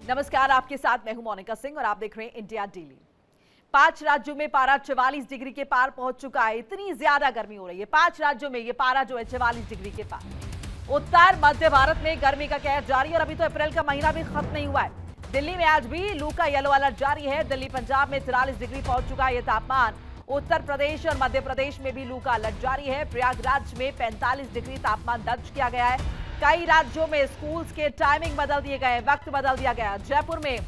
नमस्कार, आपके साथ मैं हूं मोनिका सिंह और आप देख रहे हैं इंडिया डेली। 5 राज्यों में पारा 44 डिग्री के पार पहुंच चुका है। इतनी ज्यादा गर्मी हो रही है 5 राज्यों में, ये पारा जो है 44 डिग्री के पार। उत्तर मध्य भारत में गर्मी का कहर जारी है और अभी तो अप्रैल का महीना भी खत्म नहीं हुआ है। दिल्ली में आज भी लू का येलो अलर्ट जारी है। दिल्ली पंजाब में 43 डिग्री पहुंच चुका है ये तापमान। उत्तर प्रदेश और मध्य प्रदेश में भी लू का अलर्ट जारी है। प्रयागराज में 45 डिग्री तापमान दर्ज किया गया है। कई राज्यों में स्कूल्स के टाइमिंग बदल दिए गए, वक्त बदल दिया गया। जयपुर में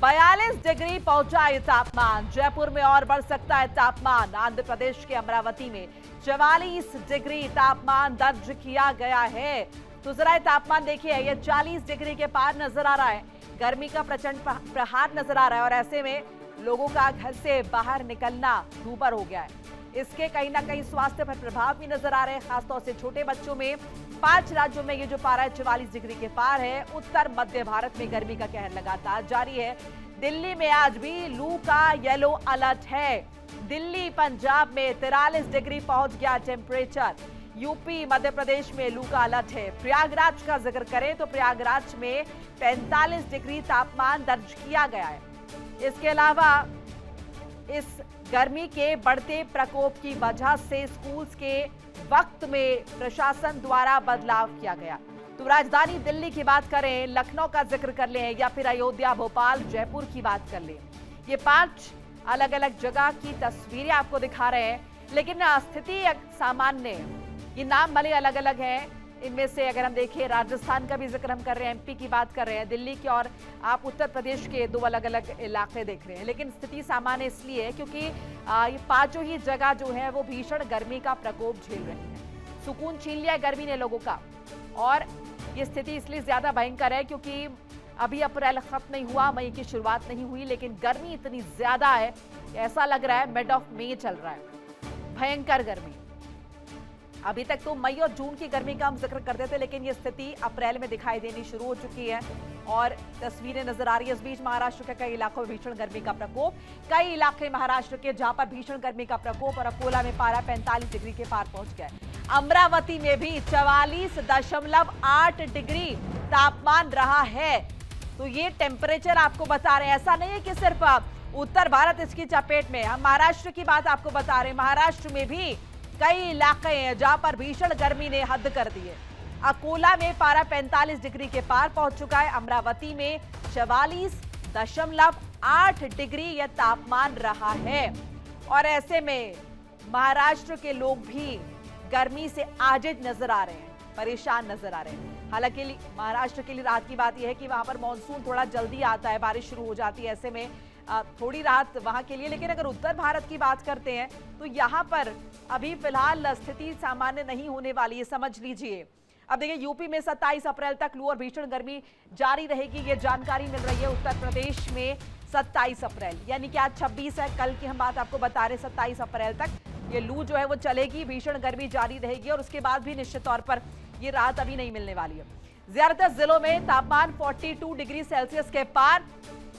42 डिग्री पहुंचा ये तापमान। जयपुर में और बढ़ सकता है तापमान। आंध्र प्रदेश के अमरावती में 44 डिग्री तापमान दर्ज किया गया है। तो जरा तापमान देखिए, ये 40 डिग्री के पार नजर आ रहा है। गर्मी का प्रचंड प्रहार नजर आ रहा है और ऐसे में लोगों का घर से बाहर निकलना दूभर हो गया है। इसके कहीं ना कहीं स्वास्थ्य पर प्रभाव भी नजर आ रहे हैं, खासतौर से छोटे बच्चों में। 5 राज्यों में ये जो पारा है 44 डिग्री के पार है। उत्तर मध्य भारत में गर्मी का कहर लगातार जारी है। दिल्ली में आज भी लू का येलो अलर्ट है। दिल्ली पंजाब में 43 डिग्री पहुंच गया टेम्परेचर। यूपी मध्य प्रदेश में लू का अलर्ट है। प्रयागराज का जिक्र करें तो प्रयागराज में 45 डिग्री तापमान दर्ज किया गया है। इसके अलावा इस गर्मी के बढ़ते प्रकोप की वजह से स्कूल्स के वक्त में प्रशासन द्वारा बदलाव किया गया। तो राजधानी दिल्ली की बात करें, लखनऊ का जिक्र कर लें या फिर अयोध्या, भोपाल, जयपुर की बात कर लें, ये 5 अलग अलग जगह की तस्वीरें आपको दिखा रहे हैं, लेकिन स्थिति सामान्य है। ये नाम भले अलग अलग हैं। इनमें से अगर हम देखें, राजस्थान का भी जिक्र हम कर रहे हैं, एमपी की बात कर रहे हैं, दिल्ली की, और आप उत्तर प्रदेश के 2 अलग अलग इलाके देख रहे हैं। लेकिन स्थिति सामान्य इसलिए है क्योंकि ये 5 ही जगह जो है वो भीषण गर्मी का प्रकोप झेल रही है। सुकून छीन लिया गर्मी ने लोगों का। और ये स्थिति इसलिए ज्यादा भयंकर है क्योंकि अभी अप्रैल खत्म नहीं हुआ, मई की शुरुआत नहीं हुई, लेकिन गर्मी इतनी ज्यादा है, ऐसा लग रहा है मिड ऑफ मई चल रहा है। भयंकर गर्मी। अभी तक तो मई और जून की गर्मी का हम जिक्र करते थे, लेकिन ये स्थिति अप्रैल में दिखाई देनी शुरू हो चुकी है और तस्वीरें नजर आ रही है। इस बीच महाराष्ट्र के कई इलाकों में भीषण गर्मी का प्रकोप। कई इलाके महाराष्ट्र के जहां पर भीषण गर्मी का प्रकोप, और अकोला में पारा 45 डिग्री के पार पहुंच गया है। अमरावती में भी 44.8 डिग्री तापमान रहा है। तो ये टेम्परेचर आपको बता रहे हैं, ऐसा नहीं है कि सिर्फ उत्तर भारत इसकी चपेट में। हम महाराष्ट्र की बात आपको बता रहे हैं। महाराष्ट्र में भी कई इलाके हैं जहां पर भीषण गर्मी ने हद कर दी है। अकोला में पारा 45 डिग्री के पार पहुंच चुका है। अमरावती में 44.8 डिग्री यह तापमान रहा है। और ऐसे में महाराष्ट्र के लोग भी गर्मी से आजिज नजर आ रहे हैं, परेशान नजर आ रहे हैं। हालांकि महाराष्ट्र के लिए राहत की बात यह है कि वहां पर मानसून थोड़ा जल्दी आता है, बारिश शुरू हो जाती है, ऐसे में थोड़ी राहत वहां के लिए। लेकिन अगर उत्तर भारत की बात करते हैं तो यहां पर अभी फिलहाल स्थिति सामान्य नहीं होने वाली है, समझ लीजिए। अब देखिए, यूपी में 27 अप्रैल तक लू और भीषण गर्मी जारी रहेगी, ये जानकारी मिल रही है। उत्तर प्रदेश में 27 अप्रैल, यानी कि आज 26 है, कल की हम बात आपको बता रहे, 27 अप्रैल तक ये लू जो है वो चलेगी, भीषण गर्मी जारी रहेगी और उसके बाद भी निश्चित तौर पर ये राहत अभी नहीं मिलने वाली है। ज्यादातर जिलों में तापमान 42 डिग्री सेल्सियस के पार।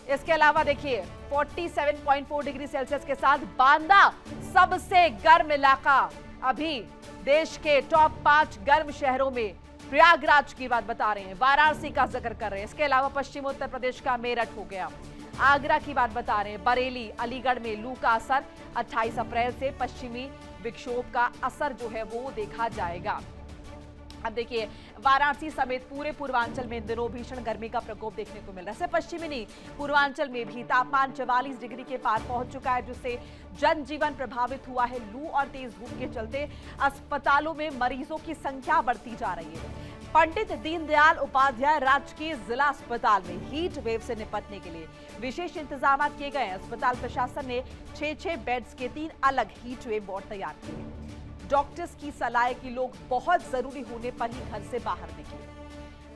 इसके अलावा देखिए 47.4 डिग्री सेल्सियस के साथ बांदा सबसे गर्म इलाका। अभी देश के टॉप 5 गर्म शहरों में प्रयागराज की बात बता रहे हैं, वाराणसी का जिक्र कर रहे हैं। इसके अलावा पश्चिम उत्तर प्रदेश का मेरठ हो गया, आगरा की बात बता रहे हैं, बरेली, अलीगढ़ में लू का असर। 28 अप्रैल से पश्चिमी विक्षोभ का असर जो है वो देखा जाएगा। अब देखिए, वाराणसी समेत पूरे पूर्वांचल में इन दिनों भीषण गर्मी का प्रकोप देखने को मिल रहा है। सिर्फ पश्चिमी नहीं, पूर्वांचल में भी तापमान 44 डिग्री के पार पहुंच चुका है, जिससे जनजीवन प्रभावित हुआ है। लू और तेज धूप के चलते अस्पतालों में मरीजों की संख्या बढ़ती जा रही है। पंडित दीनदयाल उपाध्याय राजकीय जिला अस्पताल में हीट वेव से निपटने के लिए विशेष इंतजाम किए गए हैं। अस्पताल प्रशासन ने 6 बेड्स के 3 अलग हीट वेव वार्ड तैयार किए। डॉक्टर्स की सलाह है कि लोग बहुत जरूरी होने पर ही घर से बाहर निकलें।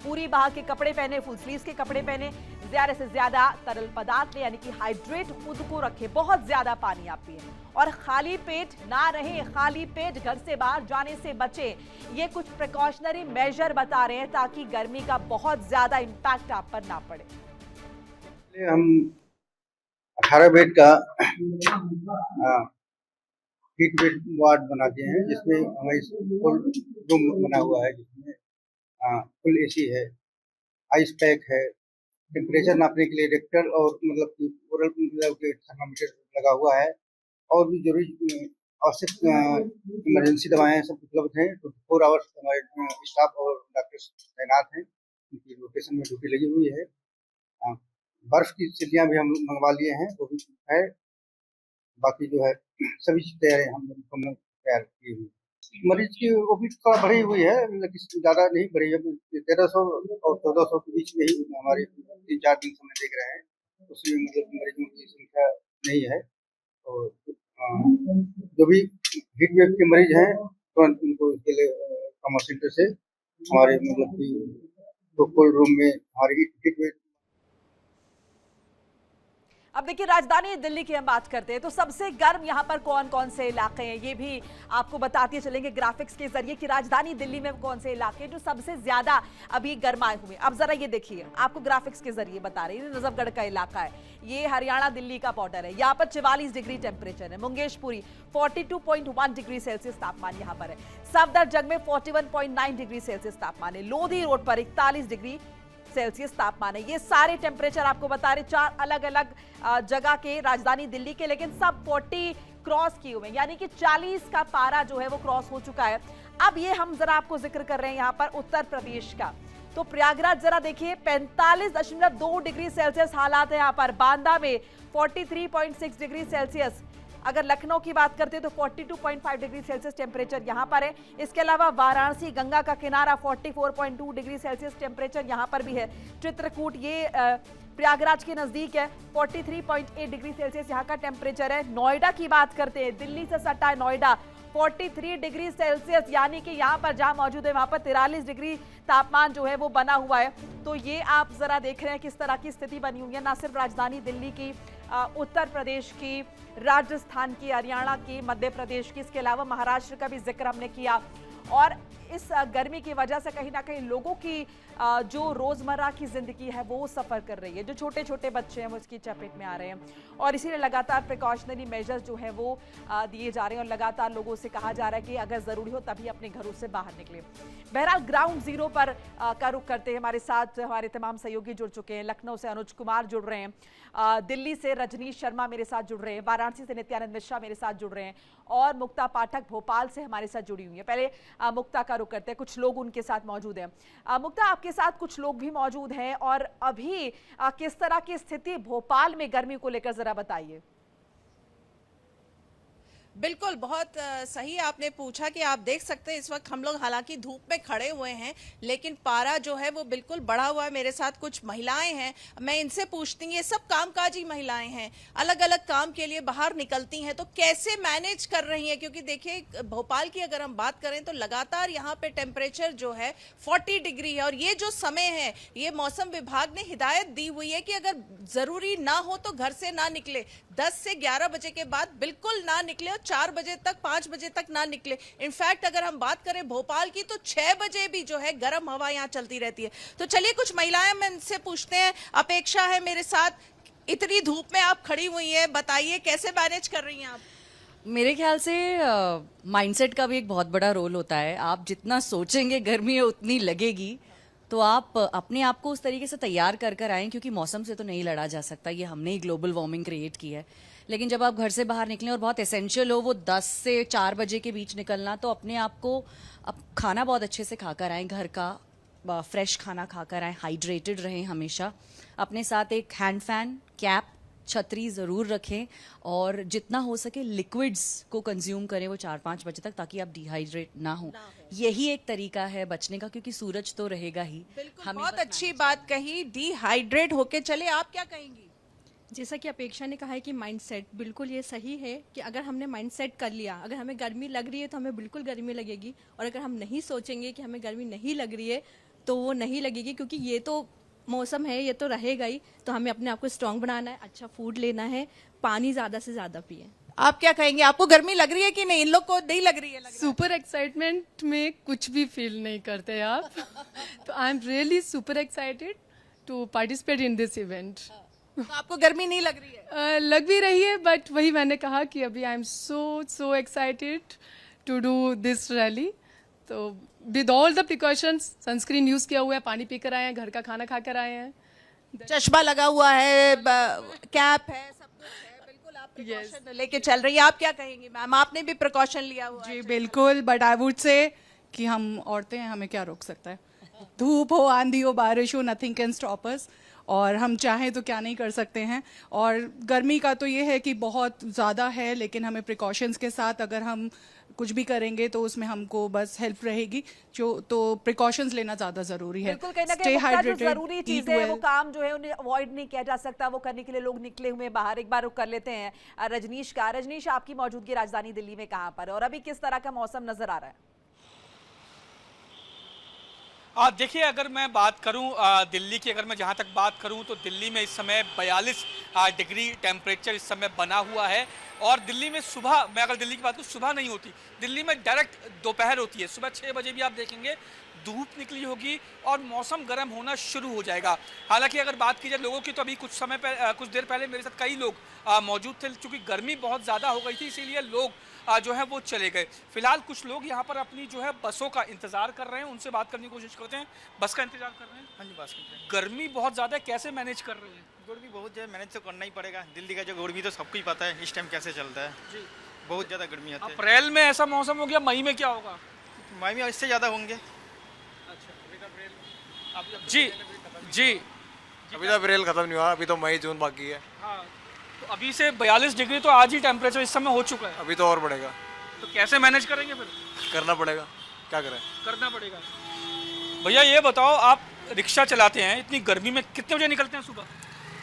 पूरी बाह के कपड़े पहने, फुल स्लीव्स के कपड़े पहने, ज्यादा से ज्यादा तरल पदार्थ ले, यानी कि हाइड्रेट खुद को रखें, बहुत ज्यादा पानी आप पिए और खाली पेट ना रहे। खाली पेट घर से बाहर जाने से बचें। ये कुछ प्रिकॉशनरी मेजर बता रहे हैं ताकि गर्मी का बहुत ज्यादा इम्पैक्ट आप पर ना पड़े। हम 18 बेड का हीट बेड वार्ड बनाते हैं, जिसमें हमारी फुल रूम बना हुआ है, जिसमें फुल एसी है, आइस पैक है, टेम्परेचर नापने के लिए रेक्टर और मतलब कि ओरल मतलब कि थर्मामीटर लगा हुआ है, और भी जरूरी आवश्यक इमरजेंसी दवाएं सब उपलब्ध हैं। 24 आवर्स हमारे स्टाफ और डॉक्टर्स तैनात हैं, उनकी लोकेशन में ड्यूटी लगी हुई है। बर्फ की सिल्लियाँ भी हम मंगवा लिए हैं, वो भी है। बाकी जो है सभी तैयारी हम लोग तैयार की हुई। मरीज की वो भी थोड़ा बढ़ी हुई है, लेकिन ज़्यादा नहीं बढ़ी है। 1300 और 1400 के बीच में ही हमारे 3-4 दिन से हम देख रहे हैं। उसमें मतलब मरीजों की संख्या नहीं है। और जो भी हीट वेव के मरीज हैं, तुरंत उनको इसके लिए ट्रॉमा सेंटर से हमारे मतलब कि कोल्ड रूम में हमारी हीट वेव। अब देखिए, राजधानी दिल्ली की हम बात करते हैं तो सबसे गर्म यहाँ पर कौन कौन से इलाके हैं ये भी आपको बताते चलेंगे ग्राफिक्स के जरिए कि राजधानी दिल्ली में कौन से इलाके हैं जो सबसे ज्यादा अभी गर्माए हुए। अब जरा ये देखिए, आपको ग्राफिक्स के जरिए बता रही है, नजफगढ़ का इलाका है, ये हरियाणा दिल्ली का बॉर्डर है। यहाँ पर 44 डिग्री टेम्परेचर है। मुंगेशपुरी 42.1 डिग्री सेल्सियस तापमान यहाँ पर है। सफदरजंग में 41.9 डिग्री सेल्सियस तापमान है। लोधी रोड पर 41 डिग्री सेल्सियस तापमान है। ये सारे टेम्परेचर आपको बता रहे, 4 अलग अलग जगह के राजधानी दिल्ली के, लेकिन सब 40 क्रॉस किए हुए, यानी कि 40 का पारा जो है वो क्रॉस हो चुका है। अब ये हम जरा आपको जिक्र कर रहे हैं यहाँ पर उत्तर प्रदेश का, तो प्रयागराज जरा देखिए 45.2 डिग्री सेल्सियस हालात है यहाँ पर। बांदा में 43.6 डिग्री सेल्सियस। अगर लखनऊ की बात करते हैं तो 42.5 डिग्री सेल्सियस टेम्परेचर यहां पर है। इसके अलावा वाराणसी गंगा का किनारा 44.2 डिग्री सेल्सियस टेम्परेचर यहां पर भी है। चित्रकूट ये प्रयागराज के नजदीक है, 43.8 डिग्री सेल्सियस यहां का टेम्परेचर है। नोएडा की बात करते हैं, दिल्ली से सटा है नोएडा, 43 डिग्री सेल्सियस, यानी कि यहां पर जहां मौजूद है वहां पर 43 डिग्री तापमान जो है वो बना हुआ है। तो ये आप जरा देख रहे हैं किस तरह की स्थिति बनी हुई है, ना सिर्फ राजधानी दिल्ली की, उत्तर प्रदेश की, राजस्थान की, हरियाणा की, मध्य प्रदेश की, इसके अलावा महाराष्ट्र का भी जिक्र हमने किया। और इस गर्मी की वजह से कहीं ना कहीं लोगों की जो रोजमर्रा की जिंदगी है वो सफर कर रही है। जो छोटे छोटे बच्चे हैं वो इसकी चपेट में आ रहे हैं, और इसीलिए लगातार प्रिकॉशनरी मेजर्स जो है वो दिए जा रहे हैं, और लगातार लोगों से कहा जा रहा है कि अगर जरूरी हो तभी अपने घरों से बाहर निकले। बहरहाल ग्राउंड जीरो पर का रुख करते हैं, हमारे साथ हमारे तमाम सहयोगी जुड़ चुके हैं। लखनऊ से अनुज कुमार जुड़ रहे हैं, दिल्ली से रजनीश शर्मा मेरे साथ जुड़ रहे हैं, वाराणसी से नित्यानंद मिश्रा मेरे साथ जुड़ रहे हैं, और मुक्ता पाठक भोपाल से हमारे साथ जुड़ी हुई है। पहले मुक्ता का रुख करते हैं, कुछ लोग उनके साथ मौजूद हैं। मुक्ता, आपके साथ कुछ लोग भी मौजूद हैं, और अभी किस तरह की स्थिति भोपाल में गर्मी को लेकर जरा बताइए। बिल्कुल, बहुत सही आपने पूछा कि आप देख सकते हैं इस वक्त हम लोग हालांकि धूप में खड़े हुए हैं, लेकिन पारा जो है वो बिल्कुल बढ़ा हुआ है। मेरे साथ कुछ महिलाएं हैं, मैं इनसे पूछती हूँ, ये सब कामकाजी महिलाएं हैं, अलग अलग काम के लिए बाहर निकलती हैं, तो कैसे मैनेज कर रही हैं? क्योंकि देखिए भोपाल की अगर हम बात करें तो लगातार यहाँ पे टेम्परेचर जो है 40 डिग्री है, और ये जो समय है, ये मौसम विभाग ने हिदायत दी हुई है कि अगर जरूरी ना हो तो घर से ना निकले, 10 से 11 बजे के बाद बिल्कुल ना निकले, और 4 बजे तक 5 बजे तक ना निकले। इनफैक्ट अगर हम बात करें भोपाल की तो 6 बजे भी जो है गर्म हवा यहाँ चलती रहती है। तो चलिए कुछ महिलाएं मैं इनसे पूछते हैं, अपेक्षा है मेरे साथ, इतनी धूप में आप खड़ी हुई हैं, बताइए कैसे मैनेज कर रही हैं आप? मेरे ख्याल से माइंडसेट का भी एक बहुत बड़ा रोल होता है। आप जितना सोचेंगे गर्मी उतनी लगेगी, तो आप अपने आप को उस तरीके से तैयार कर कर आएँ, क्योंकि मौसम से तो नहीं लड़ा जा सकता, ये हमने ही ग्लोबल वार्मिंग क्रिएट की है। लेकिन जब आप घर से बाहर निकलें और बहुत एसेंशियल हो वो 10 से 4 बजे के बीच निकलना, तो अपने आप को अब खाना बहुत अच्छे से खाकर आएँ, घर का फ्रेश खाना खाकर आएँ, हाइड्रेटेड रहें हमेशा। अपने साथ एक हैंड फैन, कैप, छतरी ज़रूर रखें, और जितना हो सके लिक्विड्स को कंज्यूम करें वो 4-5 बजे तक, ताकि आप डिहाइड्रेट ना हो। यही एक तरीका है बचने का, क्योंकि सूरज तो रहेगा ही। बिल्कुल, बहुत अच्छी बात कही, डिहाइड्रेट होके चले। आप क्या कहेंगी? जैसा कि अपेक्षा ने कहा है कि माइंडसेट, बिल्कुल ये सही है कि अगर हमने माइंडसेट कर लिया, अगर हमें गर्मी लग रही है तो हमें बिल्कुल गर्मी लगेगी, और अगर हम नहीं सोचेंगे कि हमें गर्मी नहीं लग रही है तो वो नहीं लगेगी, क्योंकि ये तो मौसम है, ये तो रहेगा ही। तो हमें अपने आप को स्ट्रांग बनाना है, अच्छा फूड लेना है, पानी ज़्यादा से ज़्यादा पिए। आप क्या कहेंगे? आपको गर्मी लग रही है कि नहीं? इन लोग को नहीं लग रही है? सुपर एक्साइटमेंट में कुछ भी फील नहीं करते आप। तो I am really super excited to participate in this event. तो आपको गर्मी नहीं लग रही है? लग भी रही है, बट वही मैंने कहा कि अभी I am so excited to do this rally. तो with all the precautions, sunscreen use किया हुआ है, पानी पीकर आए हैं, घर का खाना खाकर आए हैं, चश्मा लगा हुआ है, कैप है, सब कुछ है, बिल्कुल आप प्रिकॉशन लेके चल रही है। आप क्या कहेंगी मैम, आपने भी प्रिकॉशन लिया हुआ है? जी बिल्कुल, बट आई वुड से कि हम औरतें हैं, हमें क्या रोक सकता है। धूप हो, आंधी हो, बारिश हो, नथिंग कैन स्टॉप अस। और हम चाहें तो क्या नहीं कर सकते हैं। और गर्मी का तो ये है कि बहुत ज़्यादा है, लेकिन हमें प्रिकॉशंस के साथ अगर हम कुछ भी करेंगे तो उसमें हमको बस हेल्प रहेगी। जो तो प्रिकॉशंस लेना ज़्यादा ज़रूरी है। बिल्कुल, कहीं ना Stay कहीं मुख्य जो hydrated, जरूरी eat चीजें हैं वो well. काम जो है उन्हें अवॉइड नहीं किया जा सकता, वो करने के लिए लोग निकले हुए हैं बाहर। एक बार रुक कर लेते हैं रजनीश का। रजनीश, आपकी मौजूदगी राजधानी दिल्ली में कहाँ पर है और अभी किस तरह का मौसम नजर आ रहा है? देखिए, अगर मैं बात करूं दिल्ली की, अगर मैं जहां तक बात करूं तो दिल्ली में इस समय 42 डिग्री टेम्परेचर इस समय बना हुआ है। और दिल्ली में सुबह, मैं अगर दिल्ली की बात करूं, सुबह नहीं होती दिल्ली में, डायरेक्ट दोपहर होती है। सुबह 6 बजे भी आप देखेंगे धूप निकली होगी और मौसम गर्म होना शुरू हो जाएगा। हालांकि अगर बात की जाए लोगों की, तो अभी कुछ देर पहले मेरे साथ कई लोग मौजूद थे। चूँकि गर्मी बहुत ज़्यादा हो गई थी, इसीलिए लोग जो है वो चले गए। फिलहाल कुछ लोग यहाँ पर अपनी जो है बसों का इंतजार कर रहे हैं, उनसे बात करने की कोशिश करते हैं। बस का इंतजार कर रहे हैं? हाँ जी, बस करते गर्मी बहुत ज़्यादा है, कैसे मैनेज कर रहे हैं? हैं। गर्मी बहुत जो है मैनेज तो करना ही पड़ेगा। दिल्ली का जो गर्मी तो सबको ही पता है इस टाइम कैसे चलता है जी। बहुत ज़्यादा गर्मी आती है। अप्रैल में ऐसा मौसम हो गया, मई में क्या होगा? मई में इससे ज़्यादा होंगे। जी जी अभी तो अप्रैल खत्म नहीं हुआ, अभी तो मई जून बाकी है। हाँ, तो अभी से 42 डिग्री तो आज ही टेम्परेचर इस समय हो चुका है। अभी तो और बढ़ेगा, तो कैसे मैनेज करेंगे फिर? करना पड़ेगा, क्या करें। करना पड़ेगा। भैया ये बताओ, आप रिक्शा चलाते हैं, इतनी गर्मी में कितने बजे निकलते हैं सुबह?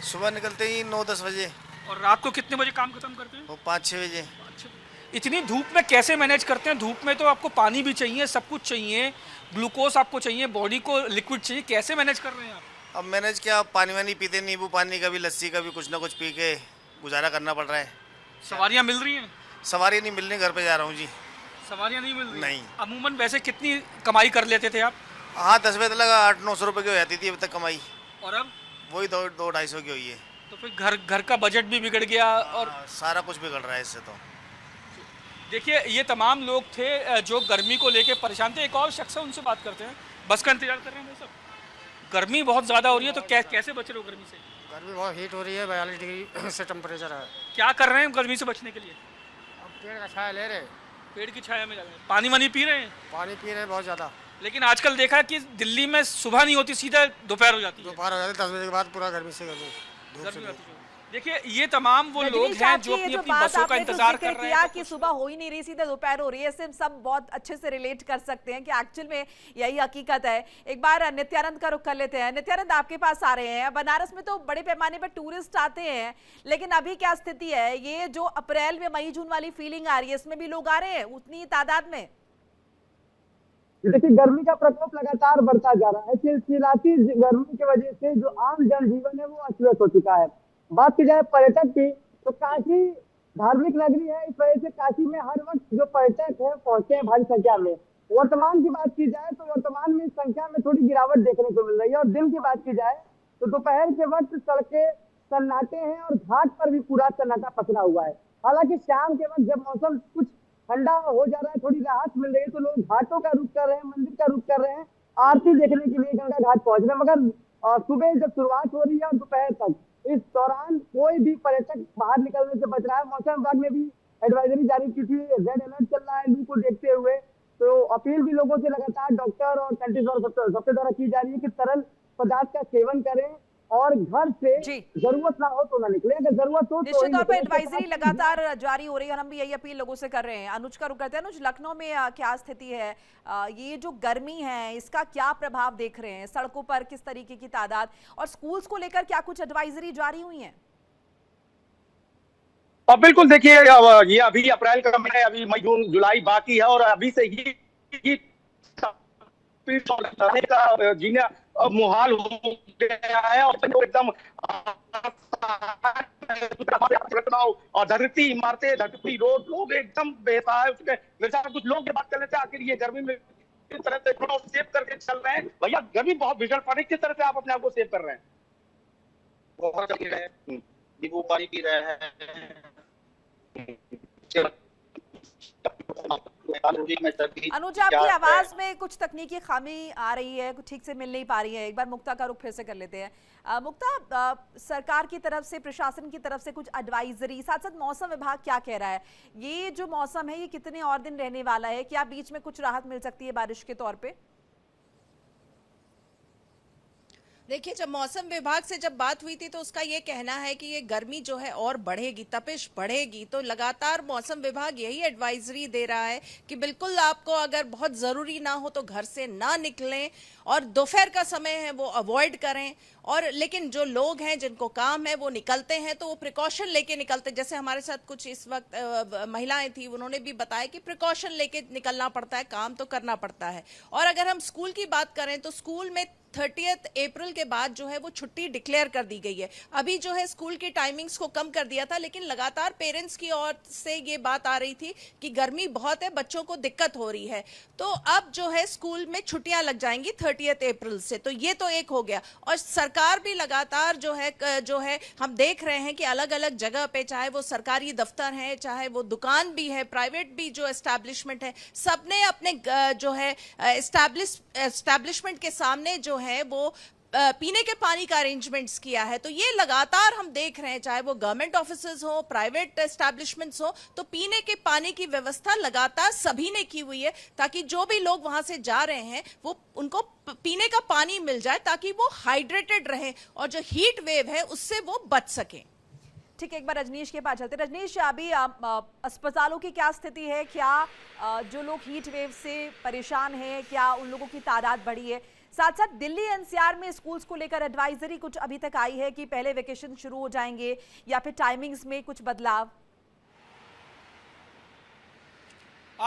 सुबह निकलते ही 9-10 बजे, और रात को कितने बजे काम खत्म करते हैं? वो 5-6 बजे। अच्छा, इतनी धूप में कैसे मैनेज करते हैं? धूप में तो आपको पानी भी चाहिए, सब कुछ चाहिए, ग्लूकोज आपको चाहिए, बॉडी को लिक्विड चाहिए, कैसे मैनेज कर रहे हैं आप? अब मैनेज क्या, पानी वानी पीते, नींबू पानी का भी, लस्सी का भी, कुछ ना कुछ पी के गुजारा करना पड़ रहा है। सवारियाँ मिल रही हैं? सवारी नहीं मिलनी, घर पे जा रहा हूँ जी। सवारियाँ नहीं मिल रही? नहीं। अमूमन वैसे कितनी कमाई कर लेते थे आप? हाँ, 10 बजे तक 800-900 रुपये की हो जाती थी अभी तक कमाई। और अब? वही 200-250 की हुई है। तो फिर घर का बजट भी बिगड़ गया। और सारा कुछ बिगड़ रहा है इससे तो। देखिए, ये तमाम लोग थे जो गर्मी को लेके परेशान थे। एक और शख्स है, उनसे बात करते हैं। बस का इंतजार कर रहे हैं भाई साहब? गर्मी बहुत ज़्यादा हो रही है, तो कैसे बच रहे हो गर्मी से? गर्मी बहुत हीट हो रही है, 42 डिग्री से टेम्परेचर है। क्या कर रहे हैं गर्मी से बचने के लिए? अब पेड़ का छाया ले रहे, पेड़ की छाया में जा रहे हैं। पानी वानी पी रहे हैं? पानी पी रहे हैं बहुत ज़्यादा। लेकिन आजकल देखा है कि दिल्ली में सुबह नहीं होती, सीधा दोपहर हो जाती है। दोपहर हो जाती है, 10 बजे के बाद पूरा गर्मी से गर्मी, धूप से गर्मी धूप। होती है। देखिए, ये तमाम वो लोग रजनीश, हैं आपकी जो ये अपनी जो अपनी बात बसों का आपने जो इंतजार जिक्र कर रहे किया हैं। कि सुबह हो ही नहीं रही, सीधे दोपहर हो रही है, इससे सब बहुत अच्छे से रिलेट कर सकते हैं कि एक्चुअल में यही हकीकत है। एक बार नित्यानंद का रुख कर लेते हैं। नित्यानंद, आपके पास आ रहे हैं। बनारस में तो बड़े पैमाने पर टूरिस्ट आते हैं, लेकिन अभी क्या स्थिति है? ये जो अप्रैल में मई जून वाली फीलिंग आ रही है, इसमें भी लोग आ रहे हैं उतनी तादाद में? देखिए, गर्मी का प्रकोप लगातार बढ़ता जा रहा है। चिलचिलाती गर्मी की वजह से जो आम जनजीवन है वो अस्त व्यस्त हो चुका है। बात की जाए पर्यटक की, तो काशी धार्मिक नगरी है, इस वजह से काशी में हर वक्त जो पर्यटक है पहुंचते हैं भारी संख्या में। वर्तमान की बात की जाए तो वर्तमान में इस संख्या में थोड़ी गिरावट देखने को मिल रही है। और दिन की बात की जाए तो दोपहर के वक्त सड़कें सन्नाटे हैं और घाट पर भी पूरा सन्नाटा पसरा हुआ है। हालांकि शाम के वक्त जब मौसम कुछ ठंडा हो जा रहा है, थोड़ी राहत मिल रही है, तो लोग घाटों का रुख कर रहे हैं, मंदिर का रुख कर रहे हैं, आरती देखने के लिए गंगा घाट पहुंच रहे हैं। मगर सुबह जब शुरुआत हो रही है और दोपहर तक, इस दौरान कोई भी पर्यटक बाहर निकलने से बच रहा है। मौसम विभाग ने भी एडवाइजरी जारी की थी, रेड अलर्ट चल रहा है लू को देखते हुए। तो अपील भी लोगों से लगातार डॉक्टर और साइंटिस्ट सबके द्वारा की जा रही है कि तरल पदार्थ का सेवन करें और घर से जरूरत ना हो तो ना निकले, अगर जरूरत हो तो निश्चित तौर पर एडवाइजरी लगातार जारी हो रही है और हम भी यही अपील लोगों से कर रहे हैं। अनुज का रुख करते हैं। अनुज, लखनऊ में क्या स्थिति है? ये जो गर्मी है इसका क्या प्रभाव देख रहे हैं? सड़कों पर किस तरीके की तादाद, और स्कूल्स को लेकर क्या कुछ एडवाइजरी जारी हुई है? अब बिल्कुल देखिए, ये अभी अप्रैल का महीना है, अभी मई जून जुलाई बाकी है और अभी से ही का जीना मुहाल हो गया है। और एकदम और धरती इमारतें, धरती रोड, लोग एकदम बेसहाय। उसके कुछ लोग बात कर लेते हैं, आखिर ये गर्मी में किस तरह से थोड़ा सेव करके चल रहे हैं। भैया, गर्मी बहुत भीषण पड़ रही, किस तरह से आप अपने आप को सेव कर रहे हैं? बहुत पी रहे हैं, नींबू पानी पी रहे हैं। अनुज, आपकी आवाज में कुछ तकनीकी खामी आ रही है, कुछ ठीक से मिल नहीं पा रही है। एक बार मुक्ता का रुख फिर से कर लेते हैं। मुक्ता, सरकार की तरफ से, प्रशासन की तरफ से कुछ एडवाइजरी, साथ साथ मौसम विभाग क्या कह रहा है? ये जो मौसम है ये कितने और दिन रहने वाला है? क्या बीच में कुछ राहत मिल सकती है बारिश के तौर पे? देखिए, जब मौसम विभाग से जब बात हुई थी तो उसका ये कहना है कि ये गर्मी जो है और बढ़ेगी, तपिश बढ़ेगी। तो लगातार मौसम विभाग यही एडवाइजरी दे रहा है कि बिल्कुल आपको अगर बहुत ज़रूरी ना हो तो घर से ना निकलें और दोपहर का समय है वो अवॉइड करें। और लेकिन जो लोग हैं जिनको काम है वो निकलते हैं तो वो प्रिकॉशन लेके निकलते हैं। जैसे हमारे साथ कुछ इस वक्त महिलाएं थी, उन्होंने भी बताया कि प्रिकॉशन लेके निकलना पड़ता है, काम तो करना पड़ता है। और अगर हम स्कूल की बात करें तो स्कूल में 30 अप्रैल के बाद जो है वो छुट्टी डिक्लेयर कर दी गई है। अभी जो है स्कूल की टाइमिंग्स को कम कर दिया था, लेकिन लगातार पेरेंट्स की ओर से ये बात आ रही थी कि गर्मी बहुत है, बच्चों को दिक्कत हो रही है। तो अब जो है स्कूल में छुट्टियां लग जाएंगी 30 अप्रैल से। तो ये तो एक हो गया। और सरकार भी लगातार जो है हम देख रहे हैं कि अलग अलग जगह पे, चाहे वो सरकारी दफ्तर हैं, चाहे वो दुकान भी है, प्राइवेट भी जो एस्टैब्लिशमेंट है, सबने अपने जो है एस्टैब्लिशमेंट के सामने जो है वो पीने के पानी का अरेंजमेंट्स किया है। तो ये लगातार हम देख रहे हैं, चाहे वो गवर्नमेंट ऑफिसेज हो, प्राइवेट एस्टैब्लिशमेंट्स हो, तो पीने के पानी की व्यवस्था लगातार सभी ने की हुई है ताकि जो भी लोग वहां से जा रहे हैं वो उनको पीने का पानी मिल जाए ताकि वो हाइड्रेटेड रहे और जो हीट वेव है उससे वो बच सके। ठीक है, एक बार रजनीश के पास चलते। रजनीश, अभी अस्पतालों की क्या स्थिति है? क्या जो लोग हीट वेव से परेशान हैं, क्या उन लोगों की तादाद बढ़ी है? साथ साथ दिल्ली एनसीआर में स्कूल्स को लेकर एडवाइजरी कुछ अभी तक आई है कि पहले वेकेशन शुरू हो जाएंगे या फिर टाइमिंग्स में कुछ बदलाव?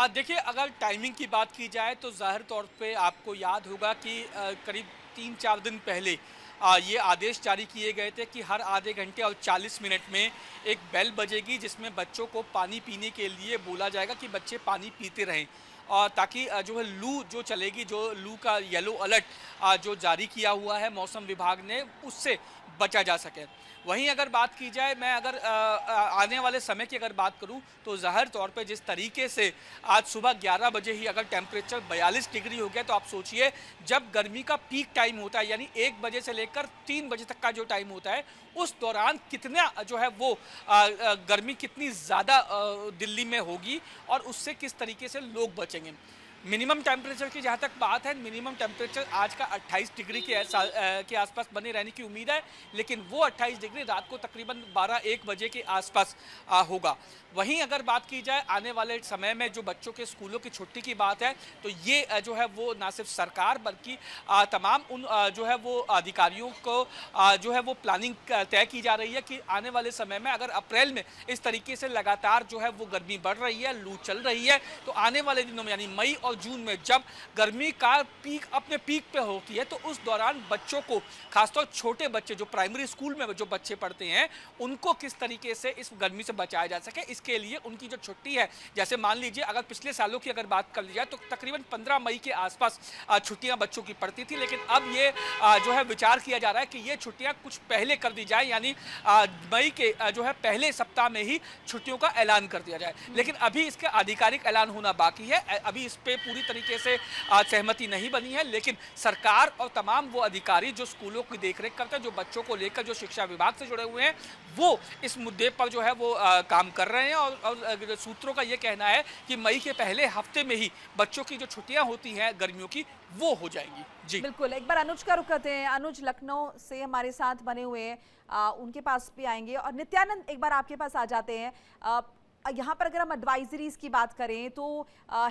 देखिए, अगर टाइमिंग की बात की जाए तो जाहिर तौर पे आपको याद होगा कि करीब 3-4 दिन पहले ये आदेश जारी किए गए थे कि हर आधे घंटे और 40 मिनट में एक बेल बजेगी जिसमें बच्चों को पानी पीने के लिए बोला जाएगा कि बच्चे पानी पीते रहें, और ताकि जो है लू जो चलेगी, जो लू का येलो अलर्ट जो जारी किया हुआ है मौसम विभाग ने, उससे बचा जा सके। वहीं अगर बात की जाए, मैं अगर आने वाले समय की अगर बात करूं तो ज़ाहिर तौर पे जिस तरीके से आज सुबह 11 बजे ही अगर टेम्परेचर 42 डिग्री हो गया तो आप सोचिए जब गर्मी का पीक टाइम होता है, यानी 1 बजे से लेकर 3 बजे तक का जो टाइम होता है, उस दौरान कितना जो है वो गर्मी कितनी ज़्यादा दिल्ली में होगी और उससे किस तरीके से लोग बचेंगे। मिनिमम टेम्परेचर की जहाँ तक बात है, मिनिमम टेम्परेचर आज का 28 डिग्री के आसपास बने रहने की उम्मीद है, लेकिन वो 28 डिग्री रात को तकरीबन 12-1 बजे के आसपास होगा। वहीं अगर बात की जाए आने वाले समय में जो बच्चों के स्कूलों की छुट्टी की बात है, तो ये जो है वो ना सिर्फ सरकार बल्कि तमाम उन जो है वो अधिकारियों को जो है वो प्लानिंग तय की जा रही है कि आने वाले समय में अगर अप्रैल में इस तरीके से लगातार जो है वो गर्मी बढ़ रही है, लू चल रही है, तो आने वाले दिनों में यानी मई और जून में जब गर्मी का पीक अपने पीक पे होती है, तो उस दौरान बच्चों को, खासतौर छोटे बच्चे जो प्राइमरी स्कूल में जो बच्चे पढ़ते हैं, उनको किस तरीके से इस गर्मी से बचाया जा सके, इसके लिए उनकी जो छुट्टी है, जैसे मान लीजिए अगर पिछले सालों की अगर बात कर ली जाए तो तकरीबन 15 मई के आसपास छुट्टियां बच्चों की पड़ती थी, लेकिन अब ये जो है विचार किया जा रहा है कि ये छुट्टियां कुछ पहले कर दी जाए, यानी मई के जो है पहले सप्ताह में ही छुट्टियों का ऐलान कर दिया जाए। लेकिन अभी इसका आधिकारिक ऐलान होना बाकी है, अभी इस पे पूरी तरीके से सहमति नहीं बनी है, लेकिन सरकार और तमाम वो अधिकारी जो स्कूलों की देखरेख करते हैं, जो बच्चों को लेकर जो शिक्षा विभाग से जुड़े हुए हैं, वो इस मुद्दे पर जो है वो काम कर रहे हैं और सूत्रों का ये कहना है कि मई के पहले हफ्ते में ही बच्चों की जो छुट्टियां होती हैं गर्मियों की, वो हो जाएंगी। जी बिल्कुल, एक बार अनुज का रुख करते हैं। अनुज लखनऊ से हमारे साथ बने हुए हैं, उनके पास भी आएंगे। और नित्यानंद, एक बार आपके पास आ जाते हैं। यहाँ पर अगर हम एडवाइजरीज की बात करें तो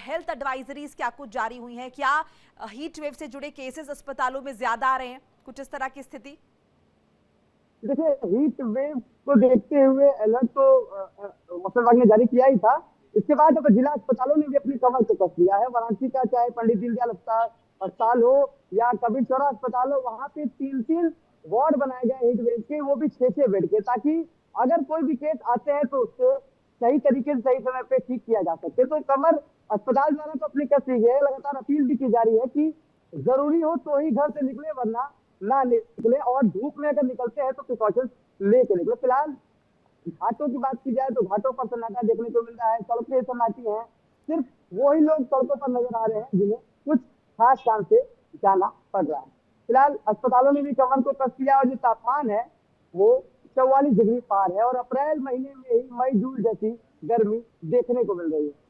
हेल्थ एडवाइजरीज क्या कुछ जारी हुई हैं? क्या हीट वेव से जुड़े केसेस अस्पतालों में ज्यादा आ रहे हैं? कुछ इस तरह की स्थिति? देखिए, हीट वेव को देखते हुए अलर्ट तो मौसम विभाग ने जारी किया ही था। इसके बाद अब जिला अस्पतालों ने भी अपनी कमर से कस लिया है। वाराणसी का चाहे पंडित दीनदयाल अस्पताल हो या कबीर चौरा अस्पताल हो, वहाँ पे 3-3 वार्ड बनाए गए हीट वेव के, वो भी 6-6 बेड के, ताकि अगर कोई भी केस आते हैं तो उसको सही तरीके से सही समय पे ठीक किया जा सके। तो कमर अस्पताल द्वारा तो अपनी कस ली है। लगातार अपील भी की जा रही है कि जरूरी हो तो ही घर से निकले, वरना ना निकले, और धूप में अगर निकलते हैं तो प्रिकॉशंस लेके निकले। फिलहाल घाटों की बात की जाए तो घाटों पर सन्नाटा देखने को मिल रहा है, सड़कें सन्नाटी हैं, सिर्फ वही लोग सड़कों पर नजर आ रहे हैं जिन्हें कुछ खास काम से जाना पड़ रहा है। फिलहाल अस्पतालों ने भी कमर को कस लिया और जो तापमान है वो 44 डिग्री पार है और अप्रैल महीने में ही मई जून जैसी गर्मी देखने को मिल रही है।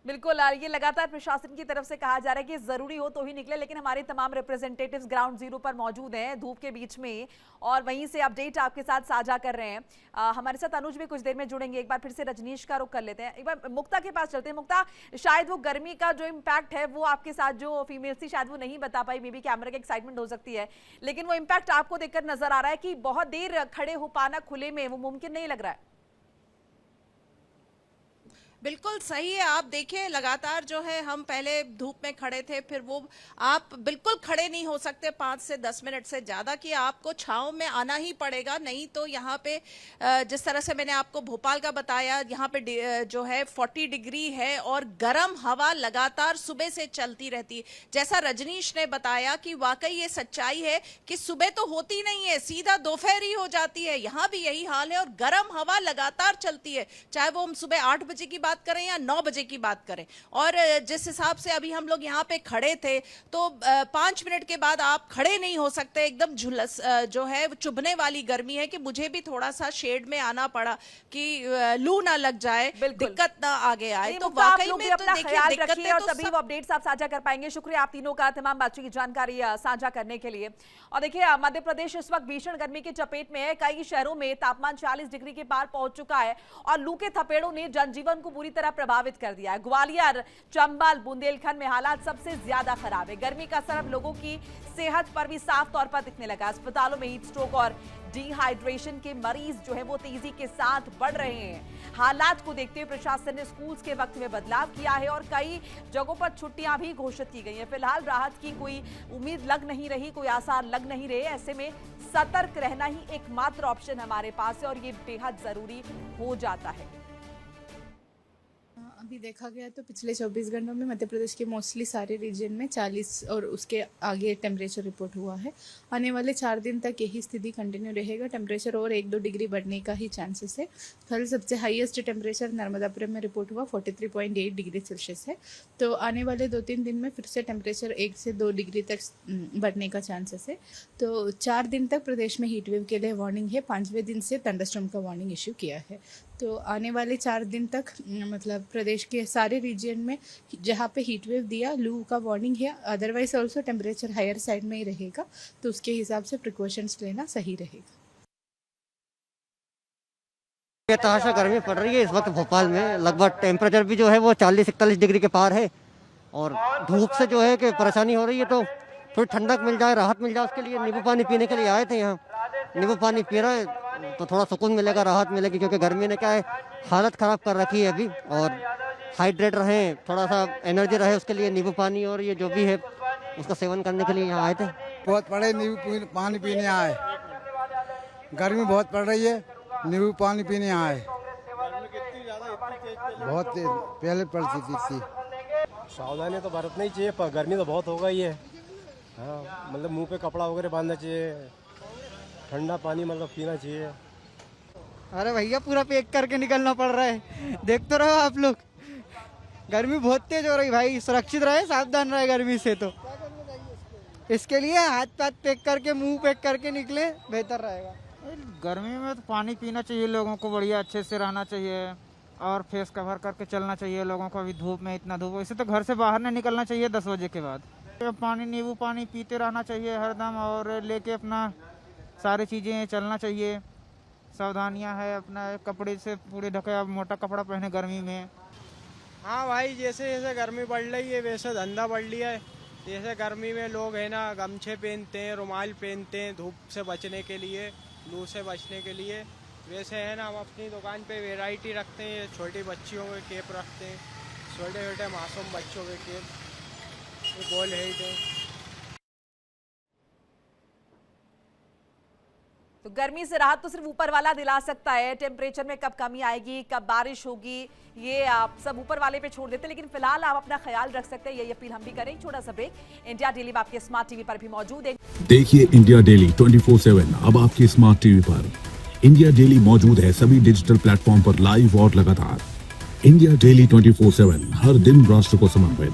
बिल्कुल, ये लगातार प्रशासन की तरफ से कहा जा रहा है कि जरूरी हो तो ही निकले, लेकिन हमारे तमाम रिप्रेजेंटेटिव्स ग्राउंड जीरो पर मौजूद हैं धूप के बीच में और वहीं से अपडेट आपके साथ साझा कर रहे हैं। हमारे साथ अनुज भी कुछ देर में जुड़ेंगे। एक बार फिर से रजनीश का रुख कर लेते हैं, एक बार मुक्ता के पास चलते हैं। मुक्ता, शायद वो गर्मी का जो इम्पैक्ट है वो आपके साथ जो फीमेल थी शायद वो नहीं बता पाई, मे बी कैमरा की एक्साइटमेंट हो सकती है, लेकिन वो इम्पैक्ट आपको देखकर नजर आ रहा है कि बहुत देर खड़े हो पाना खुले में वो मुमकिन नहीं लग रहा है। बिल्कुल सही है। आप देखिए लगातार जो है हम पहले धूप में खड़े थे, फिर वो आप बिल्कुल खड़े नहीं हो सकते 5 से 10 मिनट से ज़्यादा कि आपको छांव में आना ही पड़ेगा, नहीं तो यहाँ पे जिस तरह से मैंने आपको भोपाल का बताया, यहाँ पे जो है 40 डिग्री है और गर्म हवा लगातार सुबह से चलती रहती है। जैसा रजनीश ने बताया कि वाकई ये सच्चाई है कि सुबह तो होती नहीं है, सीधा दोपहर ही हो जाती है। यहाँ भी यही हाल है और गर्म हवा लगातार चलती है, चाहे वो हम सुबह 8 बजे की बात करें या 9 बजे की बात करें। और जिस हिसाब से अभी हम लोग यहाँ पे खड़े थे तो 5 मिनट के बाद आप खड़े नहीं हो सकते, एकदम झुलस जो है चुभने वाली गर्मी है कि मुझे भी थोड़ा सा शेड में आना पड़ा कि लू ना लग जाए, दिक्कत ना आगे आए। तो वाकई में अपना ख्याल रखिए और तभी वो अपडेट्स आप साझा कर पाएंगे। शुक्रिया आप तीनों का तमाम बातचीत की जानकारी साझा करने के लिए। और देखिए मध्य प्रदेश इस वक्त भीषण गर्मी की चपेट में है। कई शहरों में तापमान 40 डिग्री के पार पहुंच चुका है और लू के थपेड़ों ने जनजीवन को पूरी तरह प्रभावित कर दिया है। ग्वालियर, चंबल, बुंदेलखंड में हालात सबसे ज्यादा खराब है। गर्मी का असर अब लोगों की सेहत पर भी साफ तौर पर दिखने लगा। अस्पतालों में हीट स्ट्रोक और डिहाइड्रेशन के मरीज जो है वो तेजी के साथ बढ़ रहे हैं। हालात को देखते हुए प्रशासन ने स्कूल्स के वक्त में बदलाव किया है और कई जगहों पर छुट्टियां भी घोषित की गई हैं। फिलहाल राहत की कोई उम्मीद लग नहीं रही, कोई आसार लग नहीं रहे। ऐसे में सतर्क रहना ही एकमात्र ऑप्शन हमारे पास है और ये बेहद जरूरी हो जाता है। अभी देखा गया तो पिछले 24 घंटों में मध्य प्रदेश के मोस्टली सारे रीजन में 40 और उसके आगे टेम्परेचर रिपोर्ट हुआ है। आने वाले 4 दिन तक यही स्थिति कंटिन्यू रहेगा। टेम्परेचर और 1-2 डिग्री बढ़ने का ही चांसेस है। कल सबसे हाईएस्ट टेम्परेचर नर्मदापुरम में रिपोर्ट हुआ 43.8 डिग्री सेल्सियस है। तो आने वाले 2-3 दिन में फिर से टेम्परेचर 1 से 2 डिग्री तक बढ़ने का चांसेस है। तो 4 दिन तक प्रदेश में हीटवेव के लिए वार्निंग है। 5वें दिन से थंडरस्टॉर्म का वार्निंग इश्यू किया है। तो आने वाले 4 दिन तक मतलब प्रदेश के सारे रीजन में जहाँ पे हीटवेव दिया लू का वार्निंग है। Otherwise also temperature higher side में ही रहेगा, तो उसके हिसाब से प्रिकॉशंस लेना सही रहेगा। बेतहाशा गर्मी पड़ रही है इस वक्त भोपाल में। लगभग टेम्परेचर भी जो है वो 40-41 डिग्री के पार है और धूप से जो है कि परेशानी हो रही है। तो थोड़ी ठंडक मिल जाए, राहत मिल जाए, उसके लिए नींबू पानी पीने के लिए आए थे यहाँ। नींबू पानी पी रहे तो थोड़ा सुकून मिलेगा, राहत मिलेगी, क्योंकि गर्मी ने क्या है हालत ख़राब कर रखी है अभी। और हाइड्रेट रहें, थोड़ा सा एनर्जी रहे, उसके लिए नींबू पानी और ये जो भी है उसका सेवन करने के लिए यहाँ आए थे। बहुत पड़े नींबू पानी पीने आए, गर्मी बहुत पड़ रही है, नींबू पानी पीने आए। बहुत पहले पड़ती थी। सावधानी तो बरतना ही चाहिए, पर गर्मी तो बहुत हो गई है। हाँ, मतलब मुंह पे कपड़ा वगैरह बांधना चाहिए, ठंडा पानी मतलब पीना चाहिए। अरे भैया पूरा पैक करके निकलना पड़ रहा है, देख तो रहो आप लोग। गर्मी बहुत तेज हो रही भाई, सुरक्षित रहे, सावधान रहे गर्मी से। तो इसके लिए हाथ पाथ पैक करके, मुंह पैक करके निकले बेहतर रहेगा। गर्मी में तो पानी पीना चाहिए लोगों को, बढ़िया अच्छे से रहना चाहिए और फेस कवर करके चलना चाहिए लोगों को। अभी धूप में इतना धूप, इससे तो घर से बाहर नहीं निकलना चाहिए 10 बजे के बाद। पानी, नींबू पानी पीते रहना चाहिए हरदम और लेके अपना सारी चीज़ें चलना चाहिए। सावधानियां है, अपना कपड़े से पूरे ढके, अब मोटा कपड़ा पहने गर्मी में। हाँ भाई, जैसे जैसे गर्मी बढ़ रही है वैसे धंधा बढ़ लिया है। जैसे गर्मी में लोग है ना गमछे पहनते हैं, रुमाल पहनते हैं धूप से बचने के लिए, लू से बचने के लिए। वैसे है ना हम अपनी दुकान पे वैरायटी रखते हैं, छोटी बच्चियों के केप रखते हैं, छोटे छोटे मासूम बच्चों के केप, बॉल हेड है। तो गर्मी से राहत तो सिर्फ ऊपर वाला दिला सकता है। टेम्परेचर में कब कमी आएगी, कब बारिश होगी, ये आप सब ऊपर वाले पे छोड़ देते हैं, लेकिन फिलहाल आप अपना ख्याल रख सकते हैं, यही अपील हम भी करें। छोटा सा ब्रेक। इंडिया डेली आपके स्मार्ट टीवी पर भी मौजूद है। देखिए इंडिया डेली 24/7 अब आपके स्मार्ट टीवी पर। इंडिया डेली मौजूद है सभी डिजिटल प्लेटफॉर्म पर लाइव और लगातार। इंडिया डेली 24/7, हर दिन राष्ट्र को समर्पित।